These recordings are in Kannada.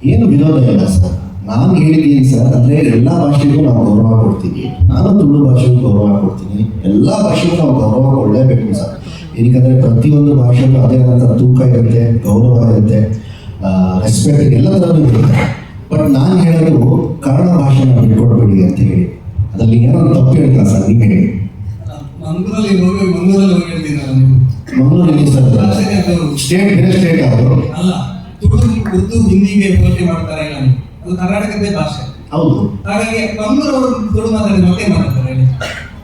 ಏನು ವಿರೋಧ ಇಲ್ಲ ಸರ್. ನಾನು ಹೇಳಿದ್ದೀನಿ ಸರ್, ಅಂದರೆ ಎಲ್ಲ ಭಾಷೆಗೂ ನಾವು ಗೌರವ ಕೊಡ್ತೀವಿ. ನಾನು ತುಳು ಭಾಷೆಗೂ ಗೌರವ ಕೊಡ್ತೀನಿ. ಎಲ್ಲ ಭಾಷೆಗೂ ನಾವು ಗೌರವ ಕೊಡಲೇಬೇಕು ಸರ್. ಏನಕ್ಕಂದರೆ ಪ್ರತಿಯೊಂದು ಭಾಷೆಗೂ ಅದೇ ಆದಂಥ ತೂಕ ಇರುತ್ತೆ, ಗೌರವ ಇರುತ್ತೆ, ರೆಸ್ಪೆಕ್ಟ್ ಎಲ್ಲ ಥರದ್ದು ಇರುತ್ತೆ. ಬಟ್ ನಾನು ಹೇಳೋದು ಕನ್ನಡ ಭಾಷೆನ ಬಿಟ್ಕೊಡ್ಬೇಡಿ ಅಂತ ಹೇಳಿ. ಅದರಲ್ಲಿ ಏನೋ ತಪ್ಪು ಹೇಳ್ತಾ ಸರ್, ನೀವು ಹೇಳಿ. ಮಂಗಳೂರಲ್ಲಿ ಸರ್ ಸ್ಟೇಟ್ ಬೇರೆ ಸ್ಟೇಟ್ ಅವರು ಅಲ್ಲ, ತುಳು ಉರ್ದು ಹಿಂದಿಗೆ ಹೋಲಿಕೆ ಮಾಡ್ತಾರೆ. ಅದು ಕರ್ನಾಟಕದ ಭಾಷೆ. ಹೌದು. ಹಾಗಾಗಿ ಮಂಗಳೂರು ಅವರು ತುಳು ಮಾತಾಡಿ ಮತ್ತೆ ಮಾತಾಡ್ತಾರೆ.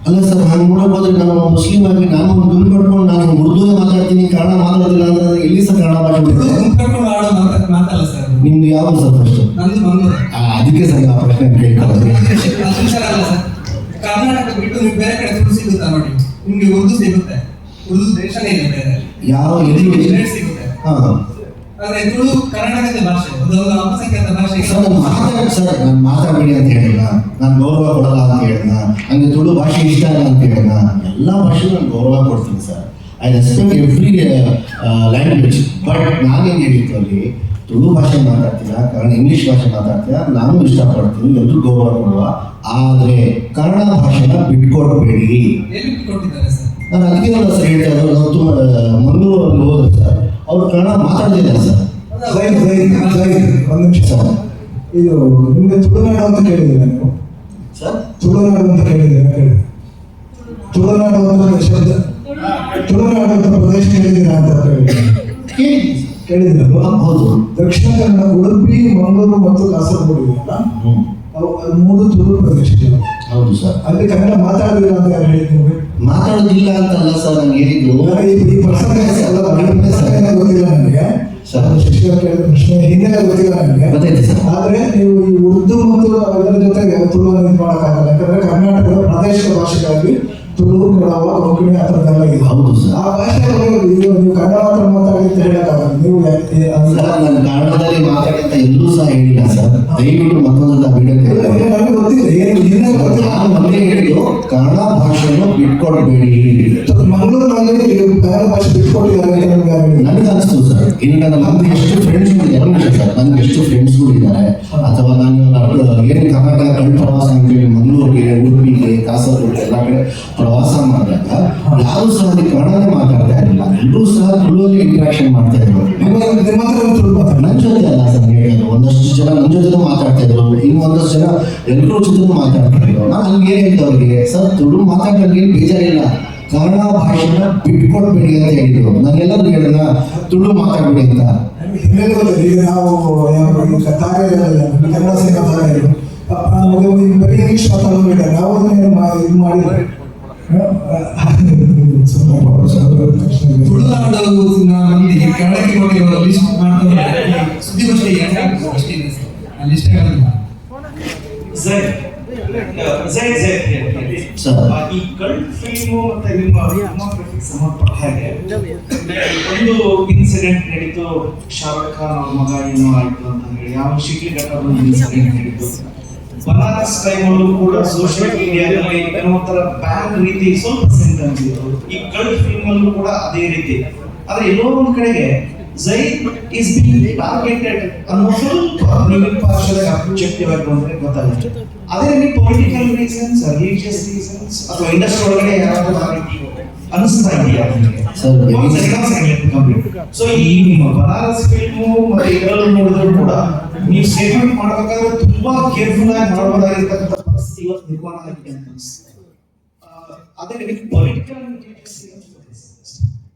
ಅಲ್ಲ ಸರ್, ನಾನು ನೋಡಬಹುದು, ನಾನು ಮುಸ್ಲಿಂ ಆಗಿ ನಾನು ಗುಂಪು ಕಟ್ಕೊಂಡು ನಾನು ಉರ್ದುವೇ ಮಾತಾಡ್ತೀನಿ, ಕನ್ನಡ ಮಾತಾಡೋದಿಲ್ಲ ಅಂದ್ರೆ ಎಲ್ಲಿ ಸರ್ ಕನ್ನಡ ಭಾಷೆ ಕಟ್ಕೊಂಡು ಆಡೋ ಮಾತಲ್ಲ ಸರ್. ನಿಮ್ದು ಯಾವುದು ಸರ್ ಫಸ್ಟ್? ನಂದು ಮಂಗಳೂರು. ಅದಕ್ಕೆ ಸರ್ ಆ ಪ್ರಶ್ನೆ ಕೇಳ್ಕೊಳ್ಳೋದು. ಅಲ್ಲ ಸರ್, ಕರ್ನಾಟಕ ಬಿಟ್ಟು ನೀವು ಬೇರೆ ಕಡೆ ತುಳು ಸಿಗುತ್ತಾ ನೋಡಿ, ನಿಮ್ಗೆ ಉರ್ದು ಸಿಗುತ್ತೆ. ಉರ್ದು ದೇಶನೇ ಇದೆ ಬೇರೆ, ಯಾವ ಎಲ್ಲಿ ಸಿಗುತ್ತೆ. ಹಾಂ, ಆದ್ರೆ ತುಳು ಕರ್ನಾಟಕದ ಭಾಷೆ, ಅದು ಅಲ್ಪಸಂಖ್ಯಾತ ಭಾಷೆ. ಸರ್ ನಾನು ಮಾತಾಡಬೇಡಿ ಅಂತ ಹೇಳಿಲ್ಲ, ನಾನು ಗೌರವ ಕೊಡಲ್ಲ ಅಂತ ಹೇಳಿದ, ಹಂಗೆ ತುಳು ಭಾಷೆ ಇಷ್ಟ ಇಲ್ಲ ಅಂತ ಹೇಳಿದ. ಎಲ್ಲ ಭಾಷೆಗೂ ನಾನು ಗೌರವ ಕೊಡ್ತೀನಿ sir. I respect every language. But ನಾನೇನು ಹೇಳಿದ್ದು ಅಲ್ಲಿ, ತುಳು ಭಾಷೆ ಮಾತಾಡ್ತೀರಾ, ಕನ್ನಡ ಇಂಗ್ಲೀಷ್ ಭಾಷೆ ಮಾತಾಡ್ತೀರಾ, ನಾನು ಇಷ್ಟಪಡ್ತೀನಿ, ಎಲ್ಲರೂ ಗೌರವ ಕೊಡುವ. ಆದರೆ ಕನ್ನಡ ಭಾಷೆನ ಬಿಟ್ಕೊಡ್ಬೇಡಿ. ಎಲ್ಲಿ ಬಿಟ್ಕೊಟ್ಟಿದ್ದಾರೆ ಸರ್? ನಾನು ಅದಕ್ಕೆ ಸರ್ ಹೇಳ್ತಾ ಇರೋದು, ನಾವು ತುಂಬ ಮಂಗಳೂರಲ್ಲಿ ಹೋದ್ರೆ ಸರ್ ಅವರು ಕನ್ನಡ ಮಾತಾಡ್ತಿಲ್ಲ ಸರ್. ಒಂದು ನಿಮಿಷ ಸರ್, ಇದು ನಿಮಗೆ ತುಳುನಾಡು ಅಂತ ಕೇಳಿದ್ದೀರಾ ನೀವು ಸರ್? ತುಳುನಾಡು ಅಂತ ಕೇಳಿದ್ದೀರಾ? ತುಳುನಾಡು ಅಂತ ಶಬ್ದ, ತುಳುನಾಡು ಅಂತ ಪ್ರದೇಶ ಕೇಳಿದ್ದೀರಾ ಅಂತ ಕೇಳಿದ್ದೀರಾ? ಹೌದು. ದಕ್ಷಿಣ ಕನ್ನಡ, ಉಡುಪಿ, ಮಂಗಳೂರು ಮತ್ತು ಕಾಸರಗೋಡು ಇದೆಯಲ್ಲ, ಅವು 3 ತುಳು ಪ್ರದೇಶಗಳು. ಹೌದು ಸರ್. ಅಲ್ಲಿ ಕನ್ನಡ ಮಾತಾಡೋದಿಲ್ಲ ಅಂತ ಯಾರು ಹೇಳಿದ್ರು? ಮಾತಾಡೋದಿಲ್ಲ ಅಂತಲ್ಲ ಸರ್, ನಾನು ಹೇಳಿದ್ದು ಈ ಪರ್ಸೆಂಟೇಜ್ ಎಲ್ಲ ಗೊತ್ತಿಲ್ಲ ನನಗೆ. ಶಿಕ್ಷಕರು ಕೇಳಿದ ಪ್ರಶ್ನೆ ಹಿಂದೆಲ್ಲ ಗೊತ್ತಿಲ್ಲ ನನಗೆ. ಗೊತ್ತೈತೆ ಸರ್. ಆದ್ರೆ ನೀವು ಈ ಉರ್ದು ಮತ್ತು ಅದರ ಜೊತೆಗೆ ತುಳುವನ್ನು ಇದು ಮಾಡೋಕ್ಕಾಗಲ್ಲ. ಯಾಕಂದ್ರೆ ಕರ್ನಾಟಕದ ಪ್ರಾದೇಶಿಕ ಭಾಷೆಗಾಗಿ ತುಳು, ಕೊಡವ, ಕೊಂಕಣಿ ಆ ಥರದ್ದೆಲ್ಲ ಇದೆ. ಹೌದು ಸರ್. ಆ ಭಾಷೆ ನೀವು ಕನ್ನಡ ಮಾತ್ರ ಮಾತಾಡಿ ಅಂತ ಹೇಳಕ್ಕಾಗಲ್ಲ. ನೀವು ನಾನು ಕನ್ನಡದಲ್ಲಿ ಮಾತಾಡಿ ಅಂತ ಎಲ್ಲೂ ಸಹ ಹೇಳಿಲ್ಲ ಸರ್. ದಯವಿಟ್ಟು ಮತ್ತೊಂದು ವಿಡಿಯೋ ನನಗೆ ಗೊತ್ತಿದೆ, ಏನು ಹಿಂದೆ ಗೊತ್ತಿಲ್ಲ. ನಾನು ಮೊದಲೇ ಹೇಳಿದ್ದು ಕನ್ನಡ ಭಾಷೆಯನ್ನು ಬಿಟ್ಕೊಡ್ಬೇಡಿ. ಮಂಗಳೂರಿನಲ್ಲಿ ಕನ್ನಡ ಭಾಷೆ ಬಿಟ್ಕೊಟ್ಟಿದ್ದಾರೆ ನನಗೆ ಅನಿಸ್ತು ಸರ್. ಇಲ್ಲ, ನಮ್ಗೆ ಎಷ್ಟು ಫ್ರೆಂಡ್ಸ್ ಇದ್ದಾರೆ ಸರ್, ನನಗೆ ಎಷ್ಟು ಫ್ರೆಂಡ್ಸ್ಗಳು ಇದ್ದಾರೆ. ಅಥವಾ ನಾನು ಏನು ಕರ್ನಾಟಕ ಕಳ್ ಪ್ರವಾಸ ಅಂತೇಳಿ ಮಂಗಳೂರಿಗೆ, ಉಡುಪಿಗೆ, ಕಾಸರಗೋಡು ಎಲ್ಲ ಕಡೆ ಪ್ರವಾಸ ಮಾಡಿದಾಗ ಯಾರು ಸಹ ಅಲ್ಲಿ ಕನ್ನಡನೇ ಮಾತಾಡ್ತಾ ಇರಲಿಲ್ಲ. ಎಲ್ಲರೂ ಸಹ ತುಳುವಲ್ಲಿ ಇಂಟ್ರಾಕ್ಷನ್ ಮಾಡ್ತಾ ಇದ್ರು. ನನ್ನ ಜೊತೆ ಅಲ್ಲ ಸರ್ ಹೇಳೋದು, ಒಂದಷ್ಟು ಜನ ನನ್ನ ಜೊತೆ ಮಾತಾಡ್ತಾ ಇದ್ರು, ಇನ್ನು ಒಂದಷ್ಟು ಜನ ಎಲ್ಲರೂ ಜೊತೆ ಮಾತಾಡ್ತಾ ಇದ್ರು. ನಾನು ಹಂಗೆ ಹೇಳಿದ್ದು ಅವರಿಗೆ, ಸರ್ ತುಳು ಮಾತಾಡೋರಿಗೆ ಬೇಜಾರಿಲ್ಲ, ಕನ್ನಡ ಭಾಷೆನ ಬಿಟ್ಕೊಡ್ಬೇಡಿ ಅಂತ ಹೇಳಿದ್ರು. ನಾನೆಲ್ಲರೂ ಹೇಳಿದ ತುಳು ಮಾತಾಡ್ಬೇಡಿ ಅಂತ. ಈಗ ನಾವು ಕನ್ನಡ ಸಿನಿಮಾ ತಾರೆಯರು ಬರೀ ಇಂಗ್ಲೀಷ್ ಮಾತಾಡೋದಿಲ್ಲ, ನಾವು ಅದನ್ನ ಇದು ಮಾಡಿದ್ರೆ ತುಳುನಾಡು ಮಂದಿ ಕನ್ನಡಕ್ಕೆ ಹೋಗಿರೋ ಲಿಸ್ಟ್ ಮಾಡ್ತಾರೆ. ಸುದ್ದಿಗೋಷ್ಠಿ ಲಿಸ್ಟ್ ಈ ಕಲ್ಟ್ ಫಿಲ್ಮು ಮತ್ತೆ ನಿಮ್ಮ ಸಂಬಂಧಪಟ್ಟ ಹಾಗೆ ಒಂದು ಇನ್ಸಿಡೆಂಟ್ ನಡೀತು. ಶಾರುಖ್ ಖಾನ್ ಅವ್ರ ಮಗ ಏನೋ ಆಯ್ತು ಅಂತ ಹೇಳಿ ಯಾವ ಶಿಕ್ಲಿ ಘಟನೆ ಇನ್ಸಿಡೆಂಟ್ ನಡೀತು. ಬನಾರಸ್ ಟೈಮಲ್ಲೂ ಕೂಡ ಸೋಷಿಯಲ್ ಮೀಡಿಯಾದಲ್ಲಿ ಒಂಥರ ಬ್ಯಾನ್ ರೀತಿ ಸ್ವಲ್ಪ ಸೆಂಟೆನ್ಸ್ ಇತ್ತು. ಈ ಕಲ್ಟ್ ಫಿಲ್ಮ್ ಅಲ್ಲೂ ಕೂಡ ಅದೇ ರೀತಿ. ಆದ್ರೆ ಎಲ್ಲೋ ಒಂದ್ ಕಡೆಗೆ ಝೈದ್ ಇಸ್ ಬೀಯಿಂಗ್ ಟಾರ್ಗೆಟೆಡ್ ಅನ್ನೋ ಸ್ವಲ್ಪ ನೀವು ಭಾಷೆದಾಗ ಅಬ್ಜೆಕ್ಟಿವ್ ಆಗಿ ಬಂದ್ರೆ ಗೊತ್ತಾಗುತ್ತೆ. ಅದೇ ರೀತಿ ಪೊಲಿಟಿಕಲ್ ರೀಸನ್ಸ್, ರಿಲಿಜಿಯಸ್ ರೀಸನ್ಸ್ ಅಥವಾ ಇಂಡಸ್ಟ್ರಿ ಒಳಗಡೆ ಯಾರಾದ್ರೂ ಆ ರೀತಿ ಅನಿಸ್ತಾ ಇದೆಯಾ ನಿಮಗೆ? ಸೊ ಈ ನಿಮ್ಮ ಬನಾರಸ್ ಫಿಲ್ಮು ಮತ್ತೆ ಇದರಲ್ಲೂ ನೋಡಿದ್ರು ಕೂಡ ನೀವು ಸ್ಟೇಟ್ಮೆಂಟ್ ಮಾಡಬೇಕಾದ್ರೆ ತುಂಬಾ ಕೇರ್ಫುಲ್ ಆಗಿ ಮಾಡಬಹುದಾಗಿರ್ತಕ್ಕಂಥ ಪರಿಸ್ಥಿತಿ ಇವತ್ತು ನಿರ್ಮಾಣ ಆಗಿದೆ ಅಂತ ಅನಿಸ್ತದೆ. ಅದೇ ರೀತಿ political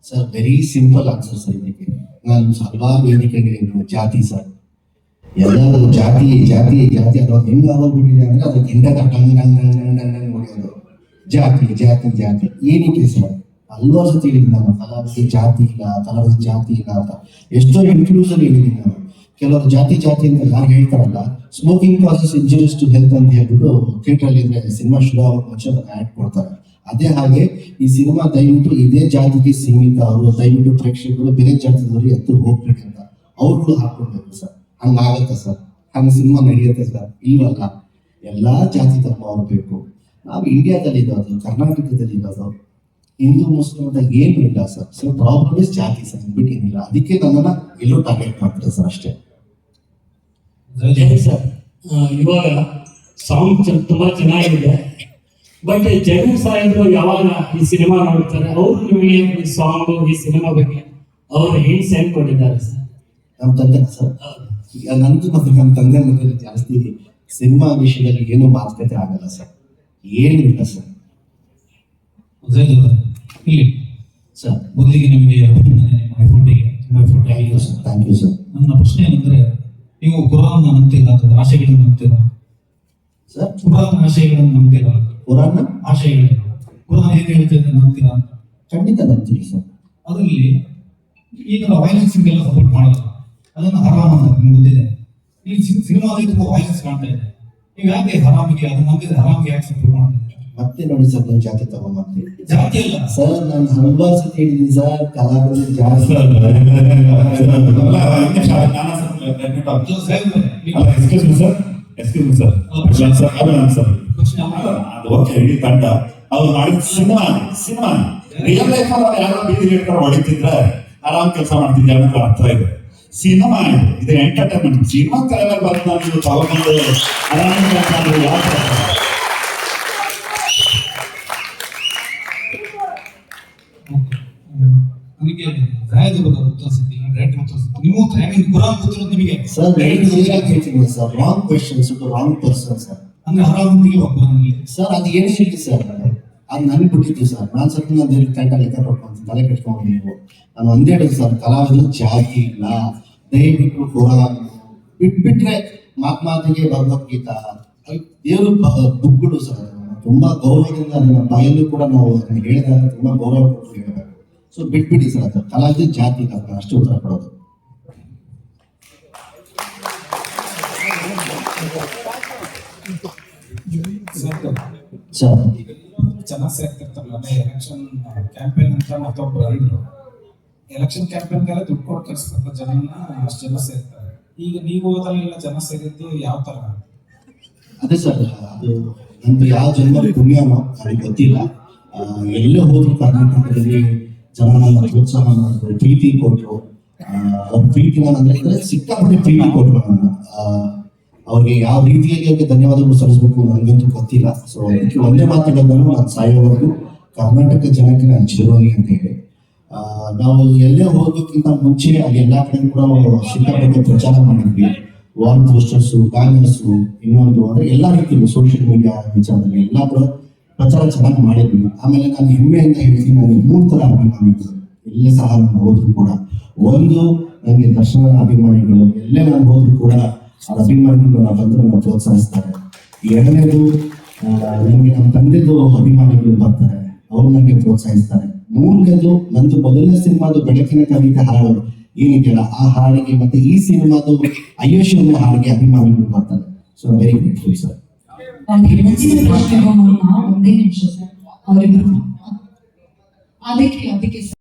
sir, very simple answer sir ಇದಕ್ಕೆ. ನಾನು ಹಲವಾರು ವೇದಿಕೆಗಳಿದ್ದೀನಿ. ಜಾತಿ ಸರ್, ಎಲ್ಲರೂ ಜಾತಿ ಜಾತಿ ಜಾತಿ ಅನ್ನೋದು ಹೆಂಗೆ ಆಗೋಗ್ಬಿಟ್ಟಿದೆ ಅಂದ್ರೆ ಅದಕ್ಕೆ ಹಿಂದೆ ಹೊಡೆಯೋದು ಜಾತಿ ಜಾತಿ ಜಾತಿ. ಏನಕ್ಕೆ ಸರ್? ಹಲವಾರು ಸತಿ ಹೇಳಿದ್ದೀನಿ ನಾನು, ಕಲಾವಿದ ಜಾತಿ ಇಲ್ಲ, ಕಲಾವಿದ ಜಾತಿ ಇಲ್ಲ ಅಂತ ಎಷ್ಟೋ ಇಂಟರ್ವ್ಯೂಸ್ ಅಲ್ಲಿ ಹೇಳಿದ್ದೀನಿ ನಾನು. ಕೆಲವರು ಜಾತಿ ಜಾತಿ ಅಂತ ಯಾರು ಹೇಳ್ತಾರಲ್ಲ, smoking causes injuries to health ಅಂತ ಹೇಳ್ಬಿಟ್ಟು ಥಿಯೇಟ್ರಲ್ಲಿ ಅಂದ್ರೆ ಸಿನಿಮಾ ಶುರು ಆಗೋ ಮುಂಚೆ ಆ್ಯಡ್ ಕೊಡ್ತಾರೆ. ಅದೇ ಹಾಗೆ ಈ ಸಿನಿಮಾ ದಯವಿಟ್ಟು ಇದೇ ಜಾತಿಗೆ ಸೀಮಿತ, ಅವರು ದಯವಿಟ್ಟು ಪ್ರೇಕ್ಷಕರು ಬೇರೆ ಜಾತಿದವರು ಎತ್ತು ಹೋಗ್ಬೇಡಿ ಅಂತ ಅವ್ರುಗಳು ಹಾಕೊಳ್ಬೇಕು ಸರ್. ಹಂಗಾಗತ್ತೆ ಸರ್? ಹಂಗೆ ಸಿನಿಮಾ ನಡೆಯುತ್ತೆ ಸರ್? ಇಲ್ವಲ್ಲ. ಎಲ್ಲಾ ಜಾತಿ ಧರ್ಮ ಹೋಗ್ಬೇಕು. ನಾವು ಇಂಡಿಯಾದಲ್ಲಿ ಇರೋದು, ಕರ್ನಾಟಕದಲ್ಲಿ ಇರೋದು, ಹಿಂದೂ ಮುಸ್ಲಿಂ ಅಂತ ಏನು ಇಲ್ಲ ಸರ್. ಸೊ ಪ್ರಾಬ್ಲಮ್ ಇಸ್ ಜಾತಿ ಸರ್, ಬಿಟ್ಟೇನಿಲ್ಲ. ಅದಕ್ಕೆ ನನ್ನನ್ನ ಎಲ್ಲರೂ ಟಾರ್ಗೆಟ್ ಮಾಡ್ತಾರೆ ಸರ್, ಅಷ್ಟೇ. ಸರ್ ಇವಾಗ ಸಾಂಗ್ ತುಂಬಾ ಚೆನ್ನಾಗಿದೆ. ಬಟ್ ಜಗನ್ ಸಾಹೇಬ್ರು ಯಾವಾಗ ಈ ಸಿನಿಮಾ ನೋಡ್ತಾರೆ ಅವ್ರು ನಿಮಗೆ ಈ ಸಾಂಗ್ ಈ ಸಿನಿಮಾ ಬಗ್ಗೆ ಅವ್ರು ಹಿಂಟ್ಸ್ ಏನ್ ಕೊಟ್ಟಿದ್ದಾರೆ ಸರ್? ನಮ್ಮ ತಂದೆ ಸರ್, ಈಗ ನಂದು ಮತ್ತು ನಮ್ಮ ತಂದೆ ಮಧ್ಯೆ ಜಾಸ್ತಿ ಸಿನಿಮಾ ವಿಷಯದಲ್ಲಿ ಏನು ಮಾತುಕತೆ ಆಗಲ್ಲ ಸರ್, ಏನೂ ಇಲ್ಲ ಸರ್. ಇಲ್ಲಿ ಸರ್ ಮೊದಲಿಗೆ ನಿಮಗೆ ಎಫರ್ಟಿಗೆ ತುಂಬ ಎಫರ್ಟ್ ಆಗಿದೆ ಸರ್. Thank you sir. ನನ್ನ ಪ್ರಶ್ನೆ ಏನಂದ್ರೆ, ನೀವು ಕುರಾನ್ ನಂಬ್ತೀರಾ ಅಥವಾ ಆಶಯಗಳನ್ನು ನಂಬ್ತೀರಾ? ಸರ್ ಕುರಾನ್ ಆಶಯಗಳನ್ನು ನಂಬ್ತೀರಾ? ಪುರಾಣ ಆಶಯಗಳು ಕುರಾನ್ ಏನ್ ಹೇಳ್ತಿದ್ರೆ ನಂಬ್ತೀರಾ ಅಂತ? ಖಂಡಿತ ನಂಬ್ತೀವಿ ಸರ್. ಅದರಲ್ಲಿ ಈಗ ವೈಲೆನ್ಸ್ಗೆಲ್ಲ ಸಪೋರ್ಟ್ ಮಾಡಲ್ಲ, ಅದನ್ನ ಹರಾಮ್ ಅಂತ ನಿಮ್ಗೆ ಗೊತ್ತಿದೆ. ಈ ಸಿನಿಮಾದಲ್ಲಿ ತುಂಬಾ ವೈಲೆನ್ಸ್ ಕಾಣ್ತಾ ಇದೆ, ನೀವು ಯಾಕೆ ಹರಾಮಿಗೆ ಅದನ್ನ ನಂಬಿದ್ರೆ ಹರಾಮಿಗೆ ಯಾಕೆ ಸಪೋರ್ಟ್ ಮಾಡ್ತಿದ್ದೀರಿ? ಮತ್ತೆ ನೋಡಿ ಸರ್, ನಾನು ಜಾತಿ ತಗೊಂಡ್ಬರ್ತೀನಿ ಜಾತಿ ಅಲ್ಲ ಸರ್, ನಾನು ಹಲವಾರು ಸತಿ ಹೇಳಿದ್ದೀನಿ ಸರ್, ಕಲಾವಿದ ಜಾತಿ ತಂಡ ಅವ್ರು ಮಾಡಿದ ಸಿನಿಮಾ ರಿಯಲ್ ಲೈಫ್ ಅಲ್ಲಿ ಯಾರೋ ಬೀದಿ ಹಿಡ್ಕೊಂಡು ಹೊಡಿತಿದ್ರೆ ಆರಾಮ್ ಕೆಲಸ ಮಾಡ್ತಿದ್ದೆ ಅನ್ನೋದು ಅರ್ಥ ಇದೆ. ಸಿನಿಮಾ ಇದು ಎಂಟರ್ಟೈನ್ಮೆಂಟ್. ಸಿನಿಮಾ ತಲೆ ಮೇಲೆ ಬಂದು ನೀವು ತಗೊಂಡು ಆರಾಮ್ ಕೆಲಸ ಮಾಡಿದ್ರೆ ಯಾಕೆ ನನಗೆ ಜಾಯದ ಬಗ್ಗೆ ಉತ್ತರಿಸಿದ್ದೆ, ಡೈರೆಕ್ಟ್ ಉತ್ತರಿಸಿದ್ದೆ. ನೀವು ಯಾಕೆ ಕುರಾನ್ ಗೊತ್ತಿರೋದು ನಿಮಗೆ? ಸರ್ ಹೇಳ್ತೀನಿ sir, wrong questions to wrong person sir. ಅಂದ್ರೆ ಹರಾಮ್ ಅಂತಿಗೆ ಕುರಾನ್ಗೆ ಸರ್ ಅದು ಏನು ಹೇಳಿ ಸರ್, ಅದು ನನಗೆ ಬಿಟ್ಟಿತ್ತು ಸರ್. ನಾನು ಸ್ವಲ್ಪ ನಾನು ಕರೆಕ್ಟಾಗಿ ಲೆಕ್ಕ ಕೊಟ್ಕೊಂಡು ತಲೆ ಕೆಟ್ಕೊಂಡು ನೀವು ನಾನು ಒಂದೇ ಹೇಳಿದ್ದು ಸರ್, ಕಲಾವಿದರು ಜಾತಿ ಇಲ್ಲ, ದಯವಿಟ್ಟು ಕುರಾನ್ ಬಿಟ್ಬಿಟ್ರೆ ಮಾತಿಗೆ ಭಗವದ್ಗೀತಾ ದೇವರು ಬುಕ್ಗಳು ಸರ್. ತುಂಬಾ ಗೌರವದಿಂದ ಅದನ್ನ ಬಾಯಲ್ಲೂ ಕೂಡ ನಾವು ಅದನ್ನ ಹೇಳಿದಾಗ ತುಂಬಾ ಗೌರವ ಕೊಟ್ಟು ಹೇಳಬೇಕು. ಸೊ ಬಿಟ್ಬಿಡಿ ಸರ್, ಅದು ಕಲಾವಿದ ಜಾತಿ ಇಲ್ಲ, ಅದನ್ನ ಅಷ್ಟು ಉತ್ತರ ಕೊಡೋದು. ಸರ್ ಚೆನ್ನಾಗಿ ಸೇರ್ತಿರ್ತಾರಲ್ಲ, ಎಲೆಕ್ಷನ್ ಕ್ಯಾಂಪೇನ್ ಅಂತ ಮತ್ತೊಬ್ರು ಹೇಳಿದ್ರು, ಎಲೆಕ್ಷನ್ ಕ್ಯಾಂಪೇನ್ಗೆಲ್ಲ ದುಡ್ಡು ಕೊಟ್ಟು ಕರ್ಸ್ತಾರೆ ಜನನ, ಅಷ್ಟು ಜನ ಸೇರ್ತಾರೆ. ಈಗ ನೀವು ಹೋದಲ್ಲೆಲ್ಲ ಜನ ಸೇರಿದ್ದು ಯಾವ ತರ? ಅದೇ ಸರ್, ಅದು ನಂದು ಯಾವ ಜನ್ಮ ಪುಣ್ಯನೋ ನನಗೆ ಗೊತ್ತಿಲ್ಲ. ಎಲ್ಲೇ ಹೋದ್ರು ಕರ್ನಾಟಕದಲ್ಲಿ ಜನ ನನ್ನ ಪ್ರೋತ್ಸಾಹ ಮಾಡಿದ್ರು, ಪ್ರೀತಿ ಕೊಟ್ಟರು. ಅವ್ರ ಪ್ರೀತಿನ ಅಂದ್ರೆ ಸಿಕ್ಕಾಪಟ್ಟೆ ಪ್ರೀತಿ ಕೊಟ್ಟರು. ನನ್ನ ಅವ್ರಿಗೆ ಯಾವ ರೀತಿಯಾಗಿ ಅವ್ರಿಗೆ ಧನ್ಯವಾದಗಳು ಸಲ್ಲಿಸ್ಬೇಕು ನನಗಂತೂ ಗೊತ್ತಿಲ್ಲ. ಸೊ ಅದಕ್ಕೆ ಒಂದೇ ಮಾತಾಡೋದನ್ನು ನಾನು ಸಾಯೋವರೆಗೂ ಕರ್ನಾಟಕ ಜನಕ್ಕೆ ನಾನು ಚಿರೋನಿ ಅಂತ ಹೇಳಿ. ನಾವು ಎಲ್ಲೇ ಹೋಗೋಕ್ಕಿಂತ ಮುಂಚೆ ಅಲ್ಲಿ ಎಲ್ಲಾ ಕಡೆ ಕೂಡ ಸಿಕ್ಕಾಪಟ್ಟೆ ಪ್ರಚಾರ ಮಾಡಿದ್ವಿ. ವಾಲ್ ಪೋಸ್ಟರ್ಸು, ಬ್ಯಾನರ್ಸು, ಇನ್ನೊಂದು ಅಂದ್ರೆ ಎಲ್ಲಾ ರೀತಿಯಲ್ಲೂ ಸೋಷಿಯಲ್ ಮೀಡಿಯಾ ವಿಚಾರದಲ್ಲಿ ಎಲ್ಲಾ ಕೂಡ ಪ್ರಚಾರ ಚೆನ್ನಾಗಿ ಮಾಡಿದ್ವಿ. ಆಮೇಲೆ ನಾನು ಹೆಮ್ಮೆಯಿಂದ ಹೇಳ್ತೀನಿ, ನನಗೆ 3 ತರ ಅಭಿಮಾನಿಗಳು ಎಲ್ಲೇ ಸಹ ನಾನು ಹೋದ್ರು ಕೂಡ. ಒಂದು, ನನಗೆ ದರ್ಶನ ಅಭಿಮಾನಿಗಳು, ಎಲ್ಲೇ ನಾನು ಹೋದ್ರು ಕೂಡ ಆ ಅಭಿಮಾನಿಗಳು ನನ್ನ ಬಂದು ನನ್ನ ಪ್ರೋತ್ಸಾಹಿಸ್ತಾರೆ. ಎರಡನೇದು, ನನಗೆ ನಮ್ಮ ತಂದೆದು ಅಭಿಮಾನಿಗಳು ಬರ್ತಾರೆ, ಅವರು ನನಗೆ ಪ್ರೋತ್ಸಾಹಿಸ್ತಾರೆ. ಮೂರನೇದು, ನಂದು ಮೊದಲನೇ ಸಿನಿಮಾದು ಬೆಳಕಿನ ಕವಿತೆ ಹಾಡು ಏನಿದೆಯಲ್ಲ ಆ ಹಾಡಿಗೆ, ಮತ್ತೆ ಈ ಸಿನಿಮಾದು ಅಯ್ಯೋಶಿವನ ಹಾಡಿಗೆ ಅಭಿಮಾನಿಗಳು ಬರ್ತಾರೆ. So very grateful sir. ಒಂದೇ ನಿಮಿಷ ಸರ್, ಅವರಿಬ್ರು ಅದಕ್ಕೆ